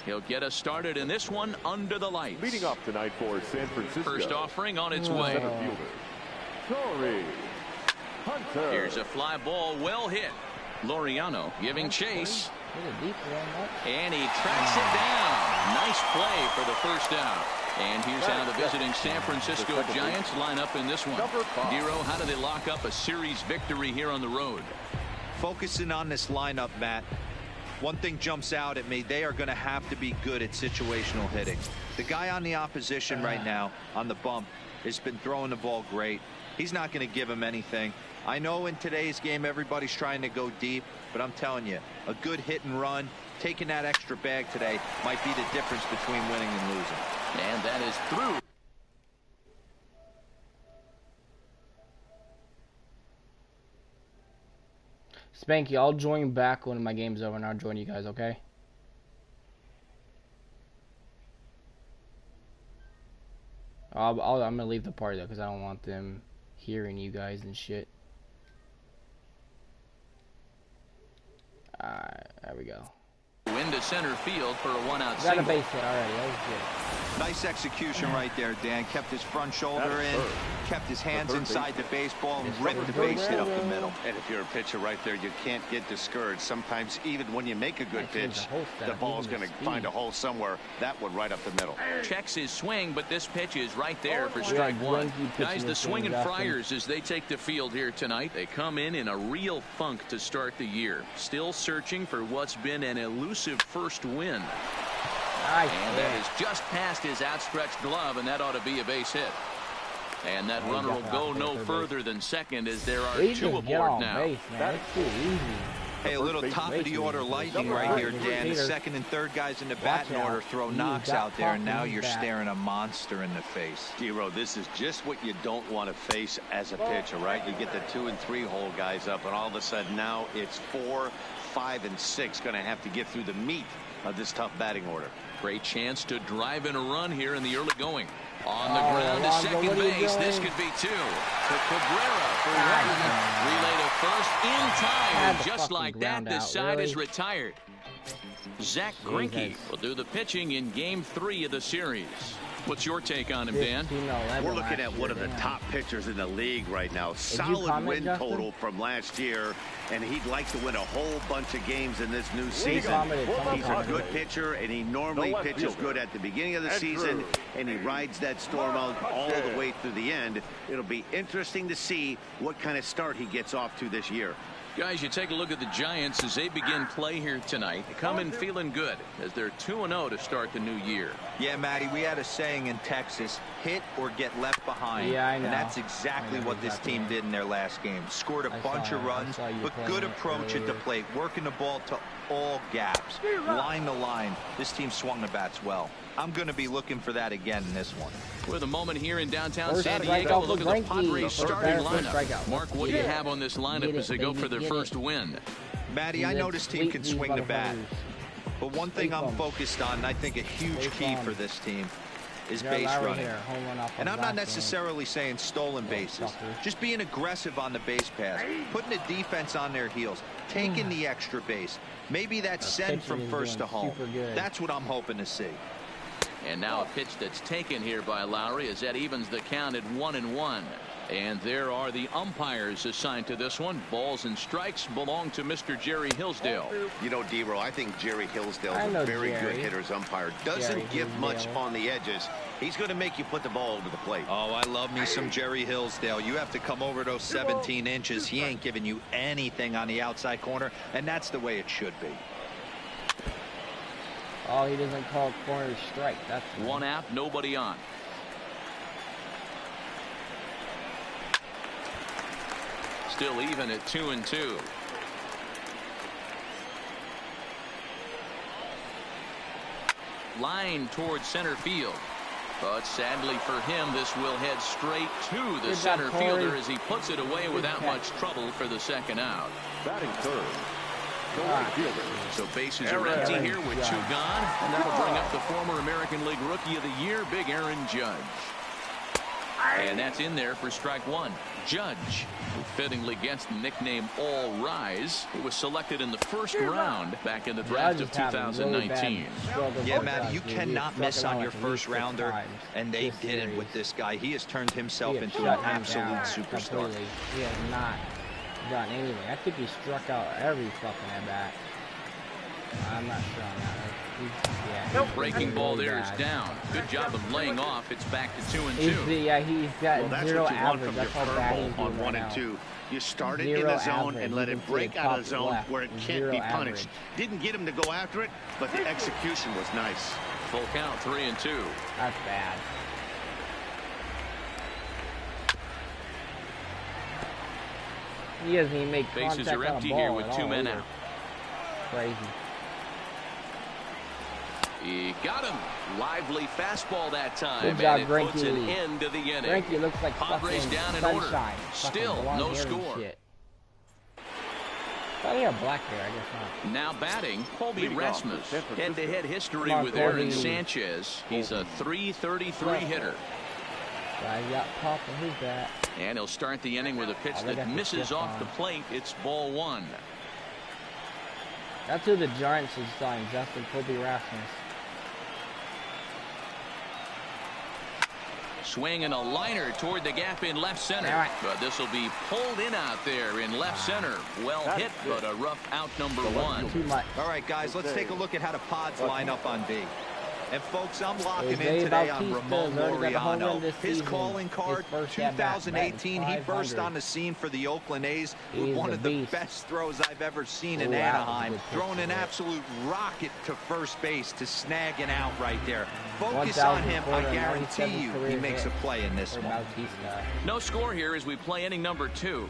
He'll get us started in this one under the lights. Leading off tonight for San Francisco. First offering on its way. Center fielder, Torrey Hunter. Here's a fly ball well hit. Laureano giving chase. And he tracks it down. Nice play for the first out. And here's how the visiting San Francisco Giants line up in this one. Dero, how do they lock up a series victory here on the road? Focusing on this lineup, Matt. One thing jumps out at me. They are going to have to be good at situational hitting. The guy on the opposition right now on the bump has been throwing the ball great. He's not going to give him anything. I know in today's game everybody's trying to go deep, but I'm telling you, a good hit and run, taking that extra bag today might be the difference between winning and losing. And that is through. Spanky, I'll join back when my game's over and I'll join you guys, okay? I'm gonna leave the party though because I don't want them hearing you guys and shit. There we go. Into center field for a one-out Got a single. base hit already. That was good. Nice execution right there, Dan. Kept his front shoulder in, kept his hands inside the baseball, and ripped the base hit up the middle. And if you're a pitcher right there, you can't get discouraged. Sometimes even when you make a good pitch, the ball's going to find a hole somewhere. That one right up the middle. Checks his swing, but this pitch is right there for strike one. Guys, the swinging Friars as they take the field here tonight. They come in a real funk to start the year. Still searching for what's been an elusive first win. Nice. And that is just past his outstretched glove, and that ought to be a base hit. And that runner will go no further than second as there are two aboard now. Base, man. That's too easy. Hey, a little top of the order lightning right here, Dan. The second and third guys in the batting order throw knocks out there, and now you're staring a monster in the face. Dero, this is just what you don't want to face as a pitcher, right? You get the 2 and 3 hole guys up, and all of a sudden now it's 4, 5, and 6 going to have to get through the meat of this tough batting order. Great chance to drive in a run here in the early going. On the ground to second base. This could be 2. To Cabrera for one. Relay to first in time. And just like that, this side is retired. Zach Greinke will do the pitching in Game 3 of the series. What's your take on him, Dan? We're looking at one of the top pitchers in the league right now. Solid win total from last year, and he'd like to win a whole bunch of games in this new season. He's a good pitcher, and he normally pitches good at the beginning of the season, and he rides that storm out all the way through the end. It'll be interesting to see what kind of start he gets off to this year. Guys, you take a look at the Giants as they begin play here tonight. They come in feeling good as they're 2-0 to start the new year. Yeah, Matty, we had a saying in Texas, hit or get left behind. Yeah, I know. And that's exactly what this team did in their last game. Scored a bunch of runs, but good approach at the plate, working the ball to all gaps, line to line. This team swung the bats well. I'm going to be looking for that again in this one. With a moment here in downtown San Diego, we'll look at the Padres starting lineup. Mark, what do you have on this lineup as they go for their first win? Matty, I know this team can swing the bat, but one thing I'm focused on, and I think a huge key for this team, is base running. And I'm not necessarily saying stolen bases, just being aggressive on the base pass, putting the defense on their heels, taking the extra base. Maybe that's send from first to home. That's what I'm hoping to see. And now a pitch that's taken here by Lowry as that evens the count at 1-1. And there are the umpires assigned to this one. Balls and strikes belong to Mr. Jerry Hillsdale. You know, Dero, I think Jerry Hillsdale is a very good hitter's umpire. Doesn't give much on the edges. He's going to make you put the ball over the plate. Oh, I love me some Jerry Hillsdale. You have to come over those 17 inches. He ain't giving you anything on the outside corner, and that's the way it should be. Oh, he doesn't call a corner strike. That's one out, nobody on. Still even at 2-2. Line towards center field. But sadly for him, this will head straight to the center fielder as he puts it away without much trouble for the second out. Batting third. So bases are empty here with 2 gone, and that'll bring up the former American League Rookie of the Year, Big Aaron Judge. And that's in there for strike 1. Judge, who fittingly gets the nickname All Rise. He was selected in the first round back in the draft of 2019. Yeah, Matt, you cannot miss on your first rounder, and they didn't with this guy. He has turned himself into an absolute superstar. He has not done anything. I think he struck out every fucking at bat. I'm not sure on that. Breaking ball there is down. Good job of laying off. It's back to 2-2. He's got That's zero what you want average. from your That's how bad he's curveball on doing 1 right and now. 2. You start it Zero in the zone average. and let You it can see break it out of top zone left. where it can't Zero be punished. average. Didn't get him to go after it, but the execution was nice. Full count, 3-2. That's bad. He doesn't even make contact Bases are on a empty ball here with at 2 all men either. out. Crazy. He got him. Lively fastball that time. Good job, and it puts an Greinke. end to the inning. Greinke looks like Padres fucking down in sunshine. order. Still no score. Oh, yeah, black hair, I guess not. Now batting, Colby Rasmus. Head-to-head history Come on, with Aaron Colby. Sanchez. He's a .333 hitter. I got popping. Who's that? And he'll start the inning with a pitch Oh, they that got the misses shift off on. the plate. It's ball 1. That's who the Giants is signed, Justin Colby Rasmus. Swing and a liner toward the gap in left center. All right. But this will be pulled in out there in left center. Well hit, but a rough out number 1. Too much. All right, guys, let's take a look at how the Pods line up on B. And, folks, I'm locking Jose in today on Bautista Ramon has already got a home run Laureano. this His season. calling card, His first at-bat, 2018, he batting burst 500. on the scene for the Oakland A's with He's one a of the beast. best throws I've ever seen in Ooh, that was a Anaheim, good pitch throwing an there. absolute rocket to first base to snag an out right there. Focus on him. I guarantee you he makes a play in this for one. Bautista. No score here as we play inning number 2.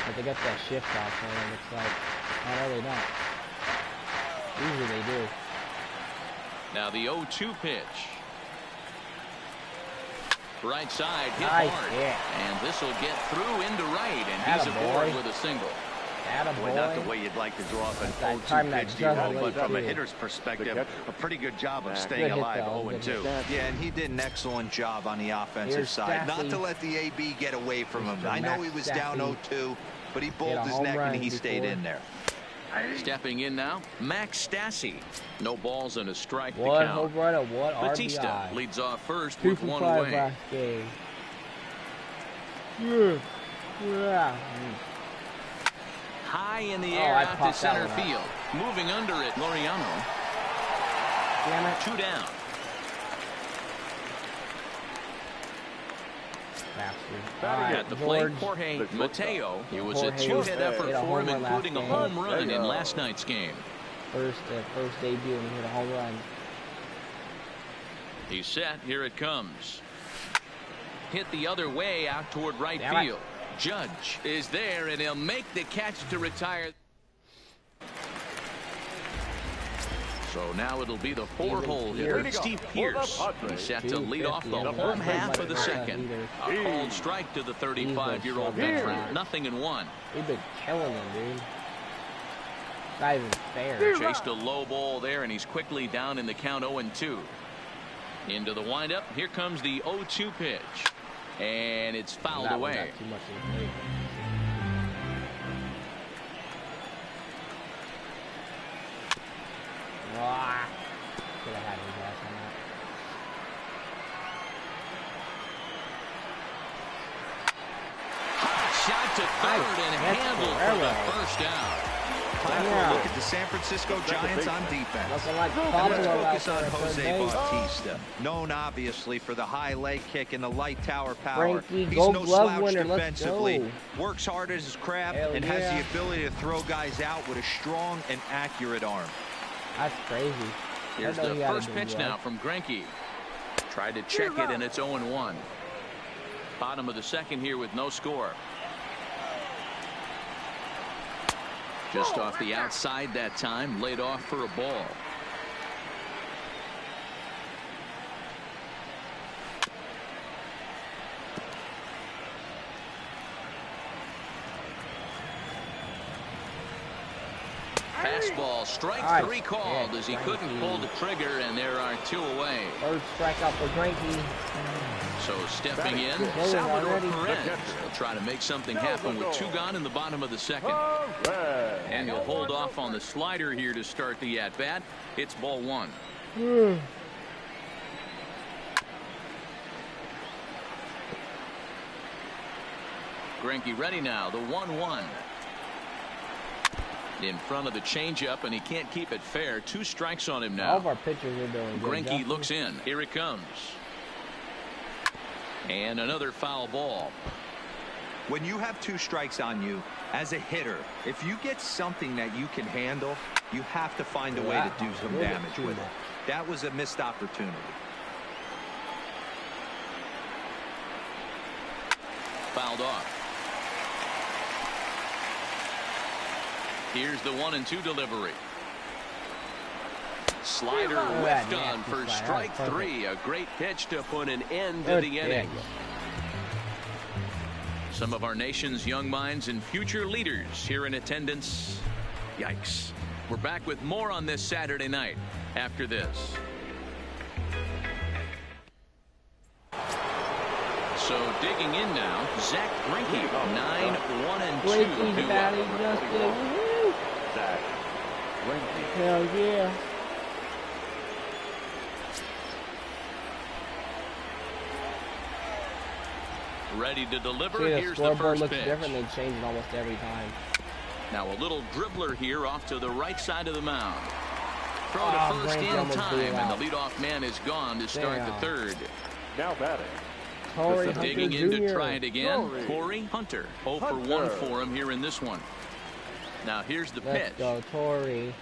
But they got that shift off for them, it's like, oh, no, they don't. Usually they do. Now the 0-2 pitch. Right side, hit Nice hard. hit. And this will get through into right, and he's Attaboy. aboard with a single. Boy, not the Attaboy. way you'd like to draw up an That time 0-2 that pitch, just D-Roll, but went from a through. hitter's perspective, a pretty good job of staying Good hit, alive though. 0-2. Yeah, and he did an excellent job on the offensive Here's side. Not Staffy. to let the AB get away from him. Mr. I know Max he was Staffy. down 0-2, but he Hit bowled a his home neck run and he stayed before. in there. Stepping in now, Max Stassi. No balls and a strike to One count. home run and one Batista RBI. leads off first 2 with for 1 5 away. last game. Yeah. High in the Oh, air I out to popped that center one out. field. Moving under it, Laureano. Damn it. 2 down. Bastard. At the plate, George. Jorge Mateo. It was a Jorge 2-hit effort hit a for home him, run last including a game. home run in last night's game. First debut and he hit a home run. He's set. Here it comes. Hit the other way out toward right Damn it. field. Judge is there, and he'll make the catch to retire. So now it'll be the 4-hole hitter, Pierce. Steve Pierce. He's set to lead off the 250. home half of the second. Either. A cold strike to the 35-year-old He's been veteran. 0-1. They've been killing him, dude. Not even fair. Chased a low ball there, and he's quickly down in the count 0-2. Into the windup. Here comes the 0-2 pitch. And it's fouled That one away. got too much in the plate. Ah, could have had his ass on that. Shot to third and Nice. handled for Guerrero. the first out. Time for Yeah. a look at the San Francisco Giants on defense. Looking like And let's Pablo out focus there on at third Jose base. Bautista, known obviously for the high leg kick and the light tower power. Frankie, He's Gold no Glove slouch winner, let's defensively, go. works hard as his craft, Hell and yeah. has the ability to throw guys out with a strong and accurate arm. That's crazy. Here's I know the he had a first good pitch glove. now from Greinke. Tried to check it, and it's 0-1. Bottom of the second here with no score. Just off the outside that time, laid off for a ball. Fastball, strike three called as he couldn't pull the trigger, and there are 2 away. Third strikeout for Greinke. So stepping in, Salvador Perez. He'll try to make something happen with 2 gone in the bottom of the second. And he'll hold off on the slider here to start the at-bat. It's ball 1. Greinke ready now, the 1-1. In front of the changeup, and he can't keep it fair. 2 strikes on him now. All of our pitchers are doing good. Greinke looks in. Here it comes. And another foul ball. When you have 2 strikes on you, as a hitter, if you get something that you can handle, you have to find a way to do some damage with it. That was a missed opportunity. Fouled off. Here's the 1-2 delivery. Slider whiffed on for strike 3. A great pitch to put an end to the inning. Some of our nation's young minds and future leaders here in attendance. Yikes. We're back with more on this Saturday night after this. So digging in now, Zach Greinke, 9-1-2. Greinke's batting Justin. Zach Greinke. Hell yeah. Ready to deliver. See, the here's the scoreboard first looks pitch. different. They change it almost every time. Now a little dribbler here off to the right side of the mound. Throw to first in time, and the leadoff man is gone to start the third. Now batting. Corey Digging in to try it again. Corey Hunter. 0 for 1 for him here in this one. Now here's the pitch. Let's go, Torrey.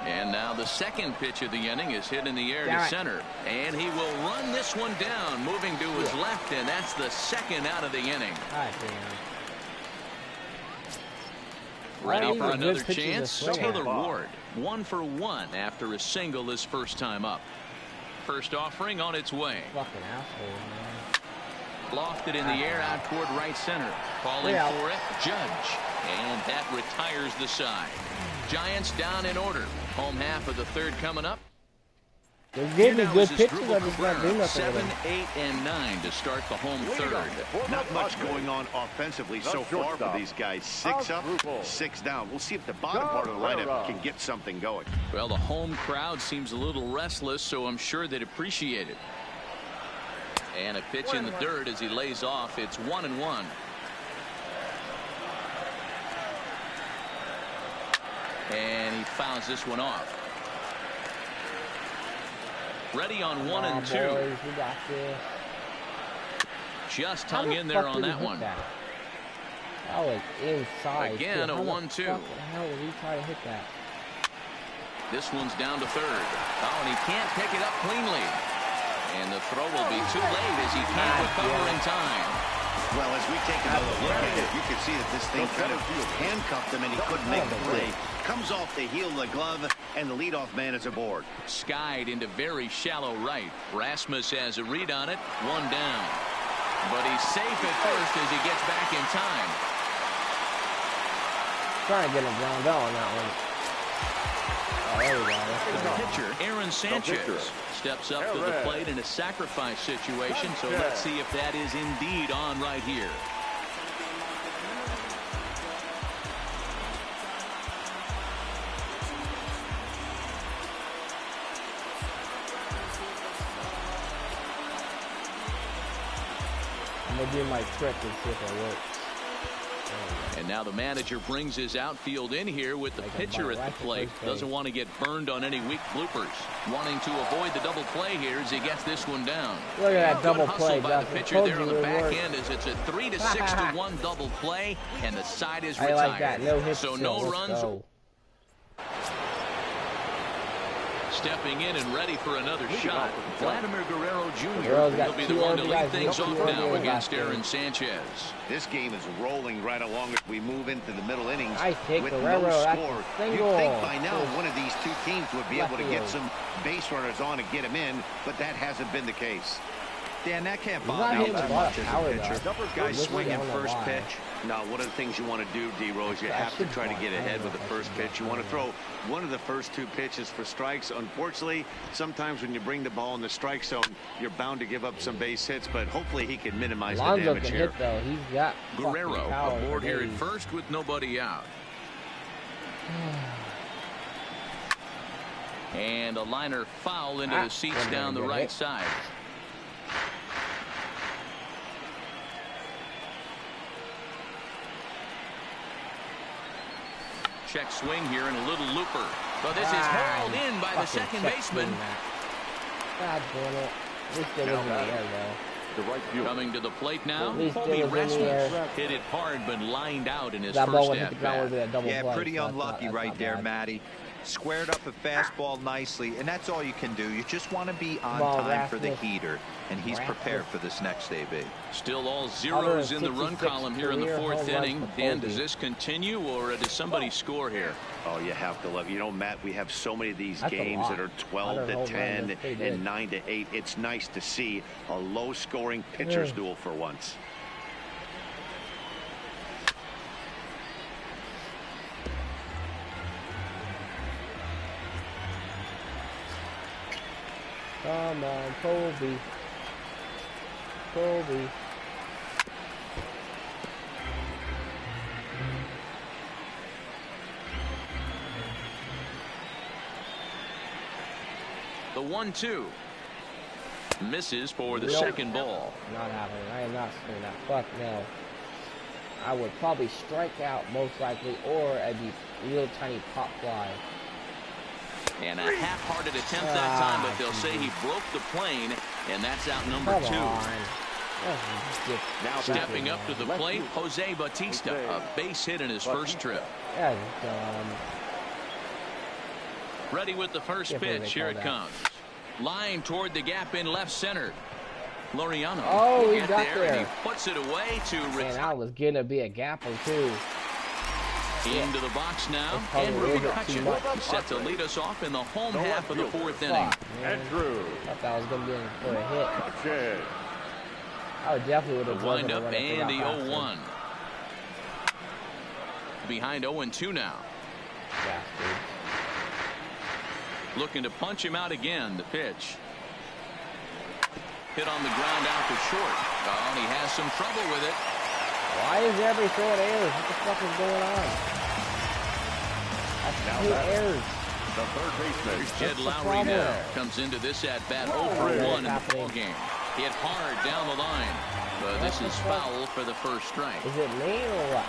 And now the second pitch of the inning is hit in the air to center. And he will run this one down, moving to his left, and that's the second out of the inning. Ready for another chance? Taylor Ward, 1 for 1 after a single his first time up. First offering on its way. Fucking asshole, man. Lofted in the air out toward right center. Falling for it, Judge. And that retires the side. Giants down in order. Home half of the third coming up. They're giving good pitches. I just not doing nothing. 7, 8, and 9 to start the home third. Not much going on offensively so far for these guys. 6 up, 6 down. We'll see if the bottom part of the lineup can get something going. Well, the home crowd seems a little restless, so I'm sure they'd appreciate it. And a pitch in the dirt as he lays off. It's 1-1. And he fouls this one off. Ready on 1 and 2. Boys, we got this. Just hung in there on that one. That was inside. Again, a 1-2. How the hell did he try to hit that? This one's down to third. Oh, and he can't pick it up cleanly. And the throw will be too late as he can't recover in time. Well, as we take another look at it, you can see that this thing kind of handcuffed him and he couldn't make the play. Comes off the heel of the glove, and the leadoff man is aboard. Skied into very shallow right. Rasmus has a read on it. 1 down. But he's safe at first as he gets back in time. Trying to get him ground out on that one. Oh, there we go. The pitcher, Aaron Sanchez, steps up to the plate in a sacrifice situation. So let's see if that is indeed on right here. I'm going to do my trick and see if it works. And now the manager brings his outfield in here with the pitcher at the plate. Doesn't want to get burned on any weak bloopers. Wanting to avoid the double play here as he gets this one down. Look at that double play. By the pitcher there on the back end as it's a 3-6-1 double play, and the side is retired. I like that. No hits. So no runs. Stepping in and ready for another shot, Vladimir Guerrero Jr. He'll be the one to lead things off now against Aaron Sanchez. This game is rolling right along as we move into the middle innings with Guerrero, no score. You'd think by now one of these two teams would be able to get some base runners on and get them in, but that hasn't been the case. Dan, that can't He's bother not me hitting too a lot much of as power, a pitcher. though. Guy This swinging one, I don't know first why. pitch. Now, one of the things you want to do, D-Row, is you I have to should try to bunt. get I don't ahead know with the if I first should pitch. bunt. You want to throw one of the first 2 pitches for strikes. Unfortunately, sometimes when you bring the ball in the strike zone, you're bound to give up some base hits, but hopefully he can minimize the Alonso damage can here. hit, though. He's got Guerrero fucking power aboard for here at days. first with nobody out. And a liner foul into the seats wasn't down the gonna get right hit. side. Check swing here and a little looper. But this is hauled in by the second baseman. God damn it. At least it was in the air, though. The right fielder. Coming to the plate now, At least Colby it was in the Rasmus air. hit it hard but lined out in his That ball first would hit the ground at-bat. with that double Yeah, play, pretty so unlucky that's right not there, bad. Matty. Squared up a fastball nicely, and that's all you can do. You just want to be on Ball, time for the Rasmus. heater, and he's prepared for this next AB. Still all zeros in the run 166 column here in the career 4th home runs inning. for Dan, Colby. does this continue or does somebody score here? Oh, you have to love. You know, Matt, we have so many of these That's a games lot. that are 12 100 to home 10 runs, that's pretty good. and 9 to 8. It's nice to see a low-scoring pitcher's Yeah. duel for once. Come on, Colby. Colby. The 1-2 misses for the Nope. second ball. Not happening. I am not swinging that. Fuck no. I would probably strike out most likely, or I'd be real tiny pop fly. And a half-hearted attempt that time, but they'll say he broke the plane, and that's out number Come 2. on. Now Stepping up to the plate, Jose Bautista, a base hit in his first trip. That's dumb. Ready with the first Can't believe they pitch. Here it called comes. Line toward the gap in left center. Loriano. Oh, will he get got there. And there. he puts it away to Man, I was gonna be a gap or two. into the box now. That's probably And a little bit McCutcheon too much. set to lead us off in the home half of the 4th inning. Fuck, man. Andrew. I thought I was gonna be in for a hit. Shed. I would definitely would The have wind up and the 0-1. Behind 0-2 now. Yeah, dude. Looking to punch him out again. The pitch. Hit on the ground out to short. Oh, and he has some trouble with it. Why is everybody throwing errors? What the fuck is going on? That's Now 2 batter. errors. The third baseman. Jed the Lowry problem now there? comes into this at-bat 0 What for is 1 in the happening? ballgame. Hit hard down the line. But this What is the fuck? foul for the first strike. Is it me or what?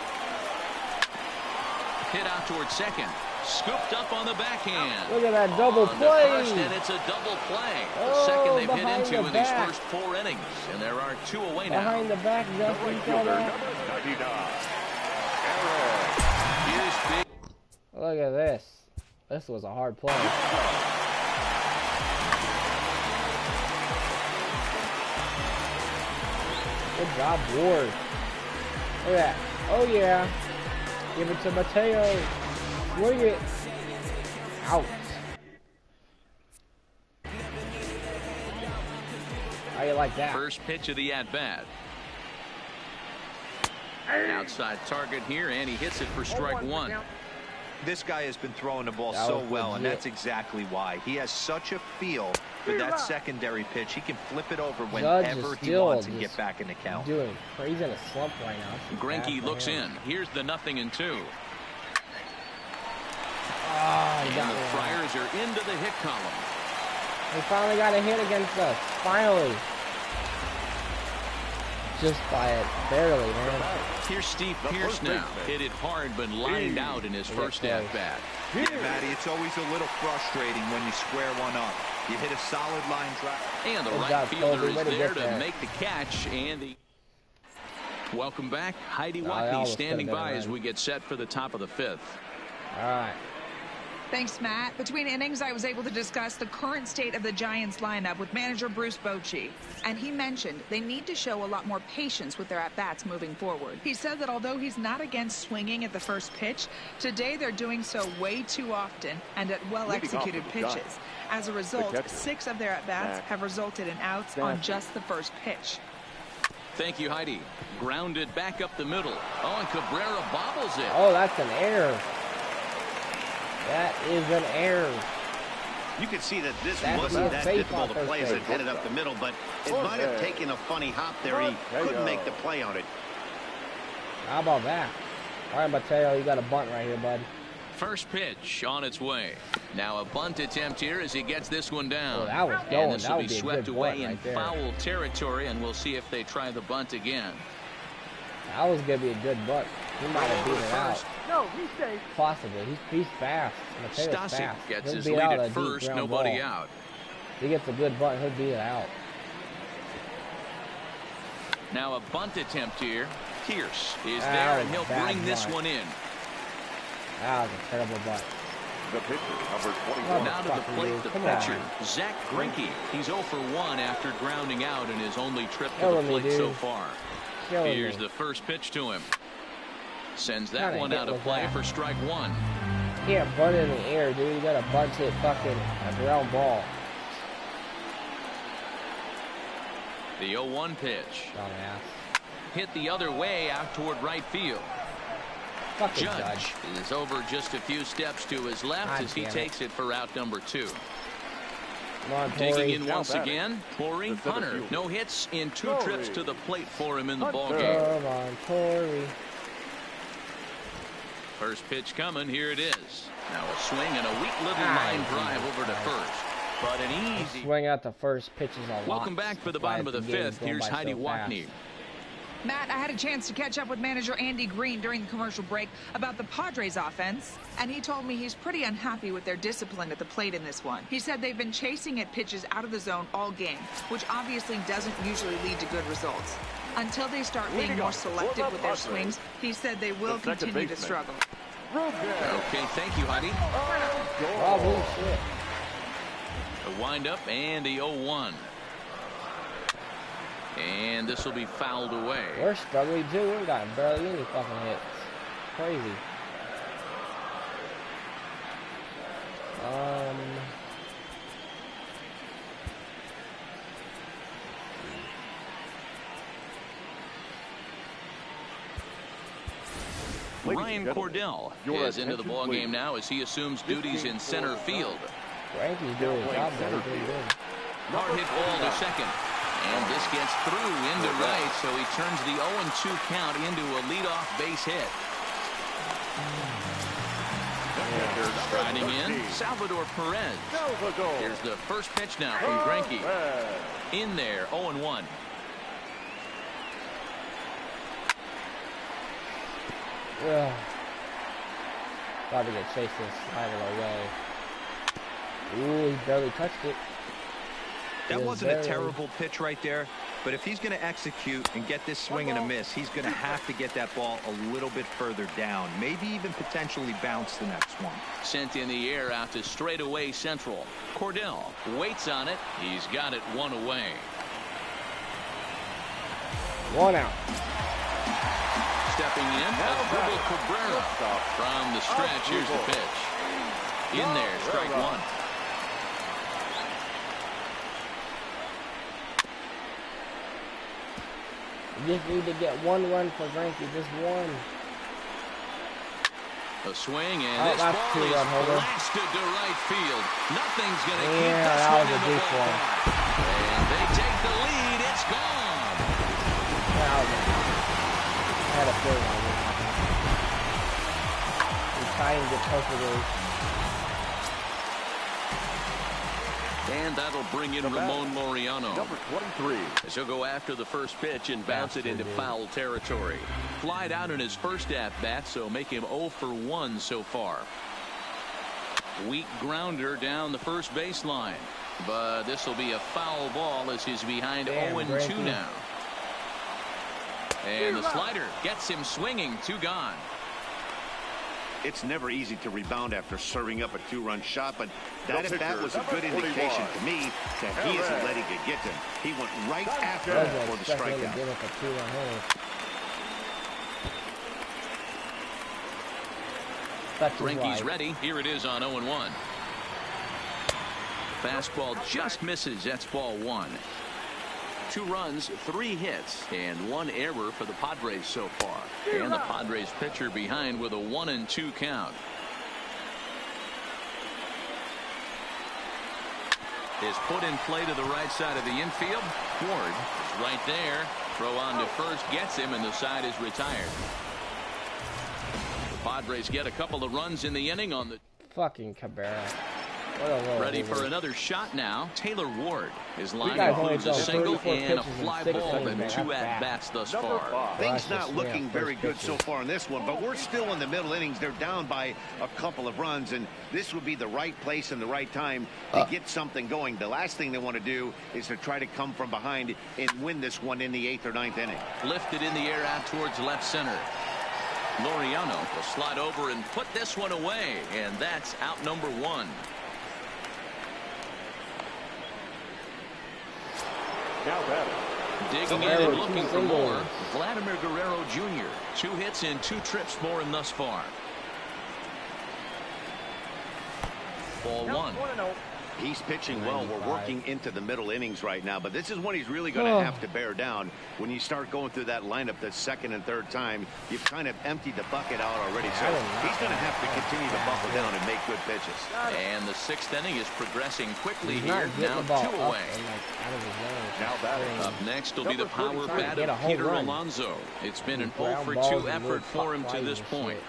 Hit out towards second. Scooped up on the backhand. Look at that double On to play. first, and it's a double play. The Oh, second they've hit behind into the in these back. first 4 innings. And there are 2 away now. Behind the back, The Justin, right you saw fielder, that? number 99. Aaron. Here's big. Look at this. This was a hard play. Good job, Ward. Look at that. Oh, yeah. Give it to Mateo. Swing it. Out. How you like that? First pitch of the at-bat. Outside target here, and he hits it for strike 1. This guy has been throwing the ball That so was well, and legit. that's exactly why. He has such a feel for that secondary pitch. He can flip it over Judge whenever is he still wants and just get back in the count. Doing. He's in a slump right now. It's bad Greinke for looks him. in. Here's the 0-2. Ah, he And got the me. Friars are into the hit column. He finally got a hit against us. Finally. Just by it. Barely, man. Here's Steve The Pierce first now. baseman. Hit it hard but lined out in his Yeah, first close. at-bat. Yeah, Matty, it's always a little frustrating when you square one up. You hit a solid line drive. And the Good right job, fielder Colby. is Way to there get to there. make the catch. And the welcome back. Heidi I Wackey almost standing could've by been as run. we get set for the top of the 5th. All right. Thanks, Matt. Between innings, I was able to discuss the current state of the Giants lineup with manager Bruce Bochy. And he mentioned they need to show a lot more patience with their at-bats moving forward. He said that although he's not against swinging at the first pitch, today they're doing so way too often and at well-executed pitches. As a result, 6 of their at-bats have resulted in outs on just the first pitch. Thank you, Heidi. Grounded back up the middle. Oh, and Cabrera bobbles it. Oh, that's an error. That is an error. You can see that this wasn't that difficult to play as it headed up the middle, but it might have taken a funny hop there. He couldn't make the play on it. How about that? All right, Mateo, you got a bunt right here, bud. First pitch on its way. Now a bunt attempt here as he gets this one down. Oh, that was going. And this will be be swept away in right foul territory, and we'll see if they try the bunt again. That was going to be a good bunt. He might have beat it out. No, he's safe. Possibly. He's fast. Mateo's Stasic fast. gets He'll his beat lead out at a first, deep ground nobody ball. out. He gets a good bunt, he'll beat it out. Now a bunt attempt here. Pierce is there, and he'll bring this one in. That was a terrible bunt. The pitcher, number 21. Now to the plate, the pitcher, Zach Greinke. He's 0 for 1 after grounding out in his only trip to the plate so far. Here's the first pitch to him. Sends that one out of play for strike 1. You can't bunt in the air, dude. You gotta bunt it fucking a ground ball. The 0-1 pitch. Dumbass. Hit the other way out toward right field. Fucking Judge is over just a few steps to his left as he takes it for out number 2. Come on, Digging in once again, Torrey Hunter. No hits in 2 trips to the plate for him in the ballgame. Come on, Torrey. First pitch coming. Here it is. Now a swing and a weak little line drive over to first. But an easy swing out the first pitch is a lot. Welcome back for the bottom of the 5th. Here's Heidi Watney. Matt, I had a chance to catch up with manager Andy Green during the commercial break about the Padres offense, and he told me he's pretty unhappy with their discipline at the plate in this one. He said they've been chasing at pitches out of the zone all game, which obviously doesn't usually lead to good results. Until they start being more selective with their swings, he said they will continue to struggle. Okay, thank you, Heidi. Oh, bullshit. A windup and the 0-1. And this will be fouled away. We're struggling too. We got barely any fucking hits. Crazy. Ryan Cordell is into the ball game now as he assumes duties in center field. Frankie's doing his job better. Hard hit ball to second. And this gets through into right, so he turns the 0-2 count into a leadoff base hit. Striding in, Salvador Perez. Here's the first pitch now from Greinke. In there, 0-1. Probably gonna chase this slider away. Ooh, he barely touched it. That wasn't a terrible pitch right there, but if he's going to execute and get this swing and a miss, he's going to have to get that ball a little bit further down, maybe even potentially bounce the next one. Sent in the air out to straightaway central. Cordell waits on it. He's got it 1 away. 1 out. Stepping in, Asdrubal Cabrera from the stretch. Here's the pitch. In there, strike 1. You just need to get 1 run for Greinke, just 1. A swing, and this ball is blasted to right field. Nothing's going to keep this that one was in a the deep one. And they take the lead. It's gone. I had a feeling on it. He timed it perfectly. And that'll bring in Ramon Laureano. Number 23. As he'll go after the first pitch and bounce it into foul territory. Flied out in his first at-bat, so make him 0 for 1 so far. Weak grounder down the first baseline. But this will be a foul ball as he's behind 0-2 now. And the slider gets him swinging. 2 gone. it's never easy to rebound after serving up a 2-run shot, but that at bat was a good indication to me that he isn't letting it get to him. He went right after it for the strikeout. Greinke's ready. Here it is on 0-1. Fastball just misses. That's ball 1. 2 runs, 3 hits, and 1 error for the Padres so far. And the Padres pitcher behind with a 1-2 count. Is put in play to the right side of the infield. Ward is right there. Throw on to first gets him, and the side is retired. The Padres get a couple of runs in the inning on the fucking Cabrera. Ready for another shot now. Taylor Ward. His line includes a single and a fly ball and 2 at-bats thus far. Things not looking very good so far in this one, but we're still in the middle innings. They're down by a couple of runs, and this would be the right place and the right time to get something going. The last thing they want to do is to try to come from behind and win this one in the 8th or 9th inning. Lifted in the air out towards left center. Laureano will slide over and put this one away, and that's out number 1. Now batting. Digging in and looking for more. Vladimir Guerrero Jr. 2 hits and 2 trips for him thus far. Ball 1. He's pitching well. We're working into the middle innings right now, but this is when he's really going to have to bear down. When you start going through that lineup the 2nd and 3rd time, you've kind of emptied the bucket out already. So he's going to have to continue to buckle down and make good pitches. And the 6th inning is progressing quickly here. Now 2 away. Now batting. Up next will be the power bat of Peter Alonso. It's been an 0 for 2 effort for him to this point.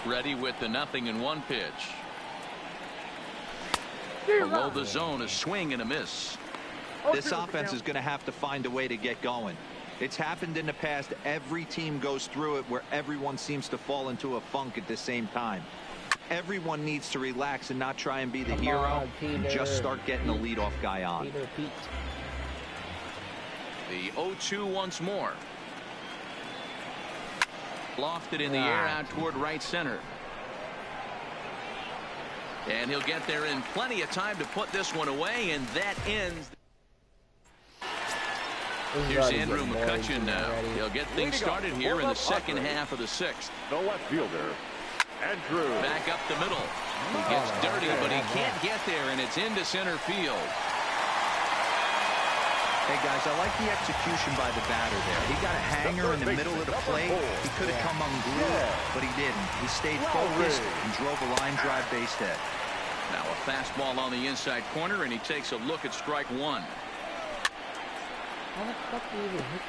Ready with the 0-1 pitch. Below the zone, a swing and a miss. This offense is going to have to find a way to get going. It's happened in the past. Every team goes through it where everyone seems to fall into a funk at the same time. Everyone needs to relax and not try and be the hero and just start getting the leadoff guy on. The 0-2 once more. Lofted in the air out toward right center. And he'll get there in plenty of time to put this one away, and that ends. Here's Andrew McCutchen now. He'll get things started here in the 2nd half of the 6th. The left fielder, Andrew. Back up the middle. He gets dirty, but he can't get there, and it's into center field. Hey, guys, I like the execution by the batter there. He got a hanger in the middle of the plate. He could have come unglued, but he didn't. He stayed focused and drove a line drive base hit. Now a fastball on the inside corner, and he takes a look at strike 1. How the fuck do you even hit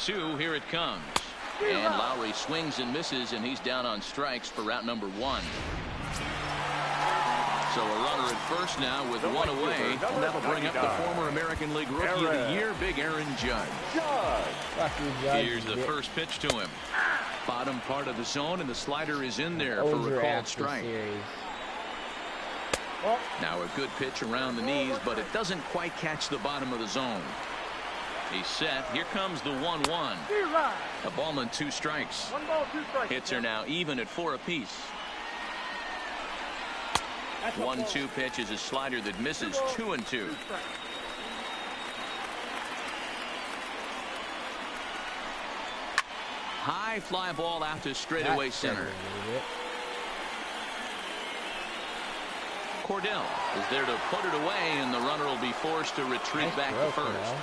that? 0-2, here it comes. And Lowry swings and misses, and he's down on strikes for route number 1. So a runner at first now with 1 away. And that'll bring up the former American League Rookie of the Year, Big Aaron Judge. Here's the first pitch to him. Bottom part of the zone, and the slider is in there for a called strike. Now a good pitch around the knees, but it doesn't quite catch the bottom of the zone. He's set. Here comes the 1-1. A ball and 2 strikes. Hits are now even at 4 apiece. 1-2 pitch is a slider that misses 2-2. High fly ball out to straightaway center. Cordell is there to put it away, and the runner will be forced to retreat back to first.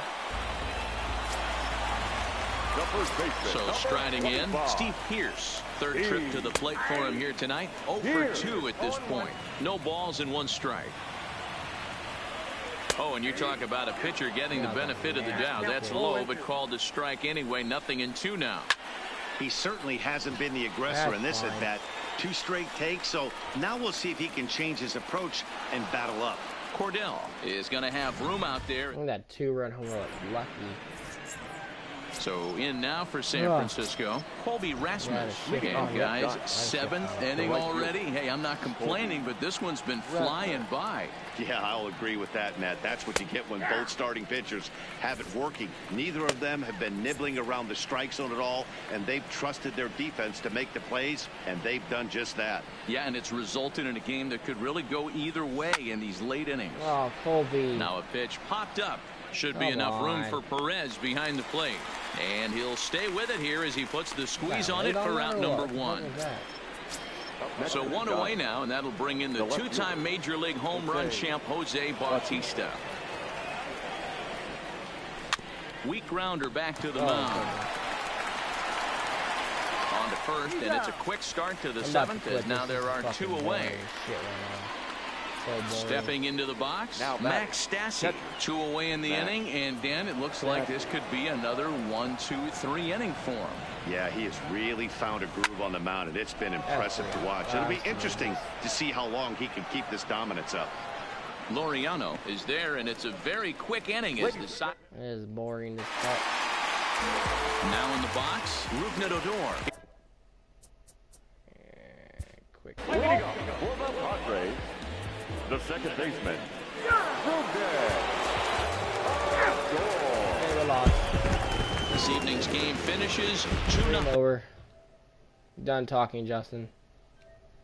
So striding in, Steve Pearce. 3rd trip to the plate for him here tonight. 0 for 2 at this point. No balls and 1 strike. Oh, and you talk about a pitcher getting the benefit of the doubt. That's low, but called a strike anyway. 0-2 now. He certainly hasn't been the aggressor in this at bat. 2 straight takes, so now we'll see if he can change his approach and battle up. Cordell is going to have room out there. That 2-run home run, lucky. So in now for San Francisco, Colby Rasmus. And guys, 7th inning already. Hey, I'm not complaining, but this one's been flying by. Yeah, I'll agree with that, Matt. That's what you get when both starting pitchers have it working. Neither of them have been nibbling around the strike zone at all, and they've trusted their defense to make the plays, and they've done just that. Yeah, and it's resulted in a game that could really go either way in these late innings. Oh, Colby. Now a pitch popped up. Should be enough room for Perez behind the plate. And he'll stay with it here as he puts the squeeze on it for out number 1. So 1 away now, and that'll bring in the 2-time Major League home run champ Jose Bautista. Weak grounder back to the mound. On to first, and it's a quick start to the 7th, as now there are 2 away. Stepping into the box, Max Stassi. 2 away in the inning, and Dan, it looks like this could be another 1, 2, 3 inning for him. Yeah, he has really found a groove on the mound, and it's been impressive to watch. It'll be interesting to see how long he can keep this dominance up. Laureano is there, and it's a very quick inning as the side. It is boring as fuck. Now in the box, Rougned Odor. Quick. For the Padres, the second baseman, Okay, we lost. This evening's game finishes 2-0. Over. Done talking, Justin.